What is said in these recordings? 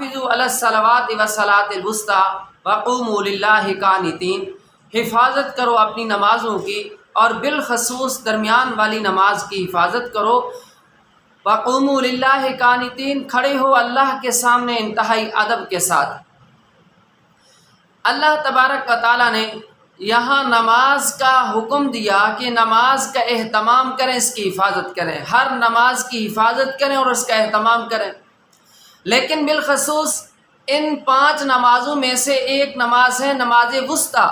حافظوا علی الصلوات والصلاۃ الوسطیٰ وقوموا للہ قانتین، حفاظت کرو اپنی نمازوں کی اور بالخصوص درمیان والی نماز کی حفاظت کرو۔ وقوموا للہ قانتین، کھڑے ہو اللہ کے سامنے انتہائی ادب کے ساتھ۔ اللہ تبارک و تعالیٰ نے یہاں نماز کا حکم دیا کہ نماز کا اہتمام کریں، اس کی حفاظت کریں، ہر نماز کی حفاظت کریں اور اس کا اہتمام کریں۔ لیکن بالخصوص ان 5 نمازوں میں سے ایک نماز ہے نماز وسطیٰ،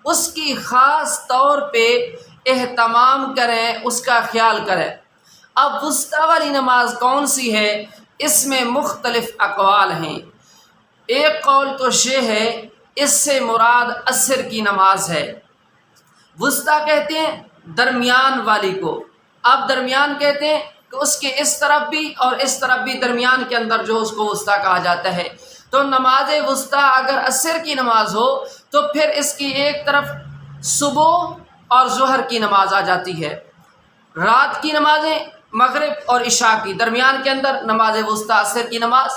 اس کی خاص طور پہ اہتمام کریں، اس کا خیال کریں۔ اب وسطیٰ والی نماز کون سی ہے، اس میں مختلف اقوال ہیں۔ ایک قول تو یہ ہے اس سے مراد عصر کی نماز ہے۔ وسطیٰ کہتے ہیں درمیان والی کو۔ اب درمیان کہتے ہیں کہ اس کے اس طرف بھی اور اس طرف بھی درمیان کے اندر جو اس کو وسطیٰ کہا جاتا ہے۔ تو نماز وسطیٰ اگر عصر کی نماز ہو تو پھر اس کی ایک طرف صبح اور ظہر کی نماز آ جاتی ہے، رات کی نمازیں مغرب اور عشاء کی، درمیان کے اندر نماز وسطیٰ عصر کی نماز۔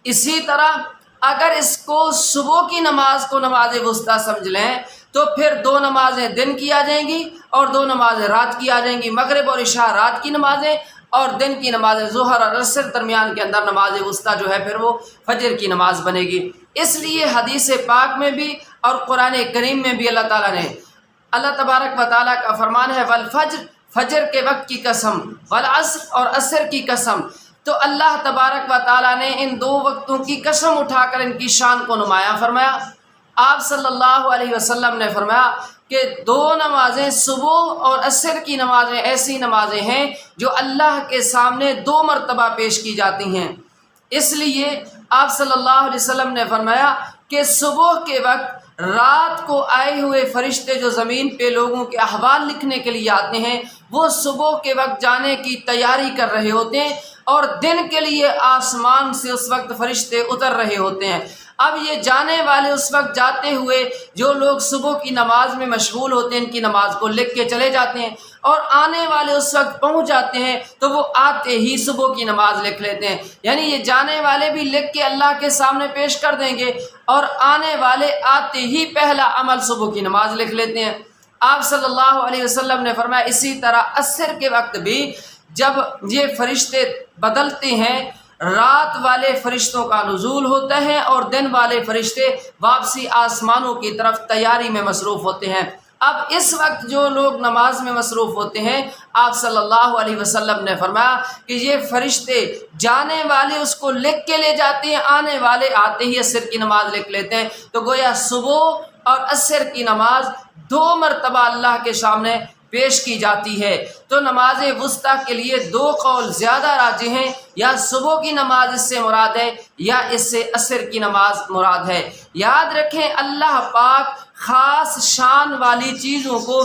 اسی طرح اگر اس کو صبح کی نماز کو نماز وسطیٰ سمجھ لیں تو پھر 2 نمازیں دن کی آ جائیں گی اور 2 نمازیں رات کی آ جائیں گی، مغرب اور عشاء رات کی نمازیں اور دن کی نمازیں ظہر اور عصر، درمیان کے اندر نماز وسطیٰ جو ہے پھر وہ فجر کی نماز بنے گی۔ اس لیے حدیث پاک میں بھی اور قرآن کریم میں بھی اللہ تعالیٰ نے، اللہ تبارک و تعالیٰ کا فرمان ہے والفجر، فجر کے وقت کی قسم، والعصر اور عصر کی قسم۔ تو اللہ تبارک و تعالیٰ نے ان 2 وقتوں کی قسم اٹھا کر ان کی شان کو نمایاں فرمایا۔ آپ صلی اللہ علیہ وسلم نے فرمایا کہ 2 نمازیں صبح اور عصر کی نمازیں ایسی نمازیں ہیں جو اللہ کے سامنے 2 مرتبہ پیش کی جاتی ہیں۔ اس لیے آپ صلی اللہ علیہ وسلم نے فرمایا کہ صبح کے وقت رات کو آئے ہوئے فرشتے جو زمین پہ لوگوں کے احوال لکھنے کے لیے آتے ہیں وہ صبح کے وقت جانے کی تیاری کر رہے ہوتے ہیں اور دن کے لیے آسمان سے اس وقت فرشتے اتر رہے ہوتے ہیں۔ اب یہ جانے والے اس وقت جاتے ہوئے جو لوگ صبح کی نماز میں مشغول ہوتے ہیں ان کی نماز کو لکھ کے چلے جاتے ہیں، اور آنے والے اس وقت پہنچ جاتے ہیں تو وہ آتے ہی صبح کی نماز لکھ لیتے ہیں۔ یعنی یہ جانے والے بھی لکھ کے اللہ کے سامنے پیش کر دیں گے اور آنے والے آتے ہی پہلا عمل صبح کی نماز لکھ لیتے ہیں۔ آپ صلی اللہ علیہ وسلم نے فرمایا اسی طرح عصر کے وقت بھی جب یہ فرشتے بدلتے ہیں، رات والے فرشتوں کا نزول ہوتا ہے اور دن والے فرشتے واپسی آسمانوں کی طرف تیاری میں مصروف ہوتے ہیں۔ اب اس وقت جو لوگ نماز میں مصروف ہوتے ہیں، آپ صلی اللہ علیہ وسلم نے فرمایا کہ یہ فرشتے جانے والے اس کو لکھ کے لے جاتے ہیں، آنے والے آتے ہی عصر کی نماز لکھ لیتے ہیں۔ تو گویا صبح اور عصر کی نماز 2 مرتبہ اللہ کے سامنے پیش کی جاتی ہے۔ تو نماز وسطیٰ کے لیے 2 قول زیادہ راجح ہیں، یا صبح کی نماز اس سے مراد ہے یا اس سے عصر کی نماز مراد ہے۔ یاد رکھیں اللہ پاک خاص شان والی چیزوں کو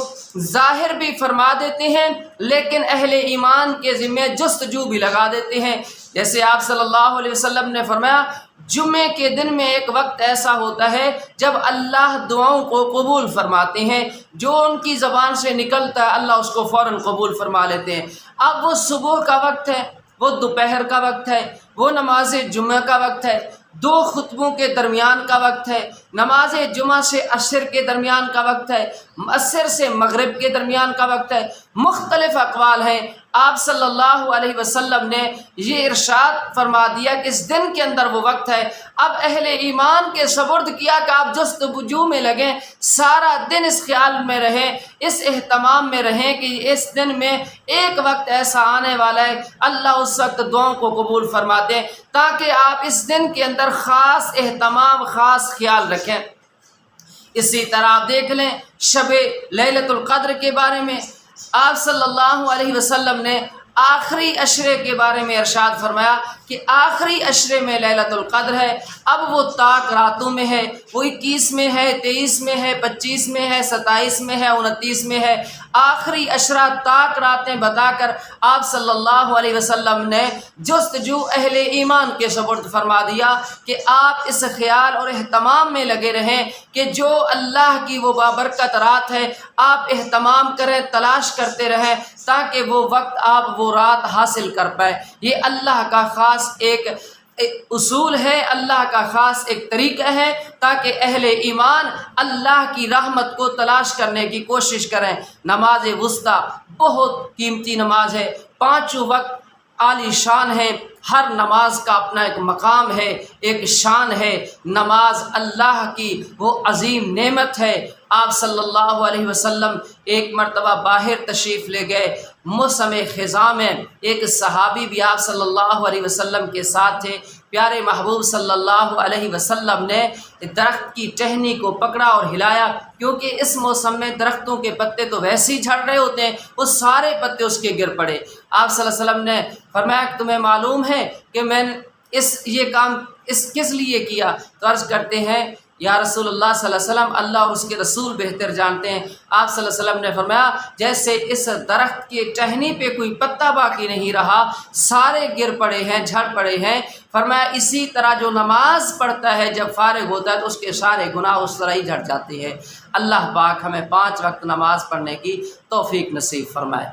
ظاہر بھی فرما دیتے ہیں لیکن اہل ایمان کے ذمہ جستجو بھی لگا دیتے ہیں۔ جیسے آپ صلی اللہ علیہ وسلم نے فرمایا جمعے کے دن میں ایک وقت ایسا ہوتا ہے جب اللہ دعاؤں کو قبول فرماتے ہیں، جو ان کی زبان سے نکلتا ہے اللہ اس کو فوراً قبول فرما لیتے ہیں۔ اب وہ صبح کا وقت ہے، وہ دوپہر کا وقت ہے، وہ نماز جمعہ کا وقت ہے، 2 خطبوں کے درمیان کا وقت ہے، نماز جمعہ سے عصر کے درمیان کا وقت ہے، عصر سے مغرب کے درمیان کا وقت ہے، مختلف اقوال ہیں۔ آپ صلی اللہ علیہ وسلم نے یہ ارشاد فرما دیا کہ اس دن کے اندر وہ وقت ہے۔ اب اہل ایمان کے سپرد کیا کہ آپ جستجو میں لگیں، سارا دن اس خیال میں رہیں، اس اہتمام میں رہیں کہ اس دن میں ایک وقت ایسا آنے والا ہے اللہ اس وقت دعاؤں کو قبول فرماتے ہیں، تاکہ آپ اس دن کے اندر خاص اہتمام، خاص خیال رکھیں۔ اسی طرح آپ دیکھ لیں شب لیلۃ القدر کے بارے میں آپ صلی اللہ علیہ وسلم نے آخری عشرے کے بارے میں ارشاد فرمایا کہ آخری عشرے میں لیلۃ القدر ہے۔ اب وہ طاق راتوں میں ہے، وہ 21 میں ہے، 23 میں ہے، 25 میں ہے، 27 میں ہے، 29 میں ہے۔ آخری عشرہ طاق راتیں بتا کر آپ صلی اللہ علیہ وسلم نے جستجو اہل ایمان کے سپرد فرما دیا کہ آپ اس خیال اور اہتمام میں لگے رہیں کہ جو اللہ کی وہ بابرکت رات ہے آپ اہتمام کریں، تلاش کرتے رہیں تاکہ وہ وقت آپ وہ رات حاصل کر پائے۔ یہ اللہ کا خاص ایک اصول ہے، اللہ کا خاص ایک طریقہ ہے تاکہ اہل ایمان اللہ کی رحمت کو تلاش کرنے کی کوشش کریں۔ نماز وسطیٰ بہت قیمتی نماز ہے، 5 وقت عالی شان ہے، ہر نماز کا اپنا ایک مقام ہے، ایک شان ہے۔ نماز اللہ کی وہ عظیم نعمت ہے۔ آپ صلی اللہ علیہ وسلم ایک مرتبہ باہر تشریف لے گئے، موسم خزاں میں ایک صحابی بھی آپ صلی اللہ علیہ وسلم کے ساتھ تھے۔ پیارے محبوب صلی اللہ علیہ وسلم نے درخت کی ٹہنی کو پکڑا اور ہلایا، کیونکہ اس موسم میں درختوں کے پتے تو ویسے ہی جھڑ رہے ہوتے ہیں، وہ سارے پتے اس کے گر پڑے۔ آپ صلی اللہ علیہ وسلم نے فرمایا کہ تمہیں معلوم ہے کہ میں نے یہ کام کس لیے کیا؟ تو عرض کرتے ہیں یا رسول اللہ صلی اللہ علیہ وسلم، اللہ اور اس کے رسول بہتر جانتے ہیں۔ آپ صلی اللہ علیہ وسلم نے فرمایا جیسے اس درخت کی ٹہنی پہ کوئی پتا باقی نہیں رہا، سارے گر پڑے ہیں، جھڑ پڑے ہیں، فرمایا اسی طرح جو نماز پڑھتا ہے جب فارغ ہوتا ہے تو اس کے سارے گناہ اس طرح ہی جھڑ جاتے ہیں۔ اللہ پاک ہمیں 5 وقت نماز پڑھنے کی توفیق نصیب فرمائے۔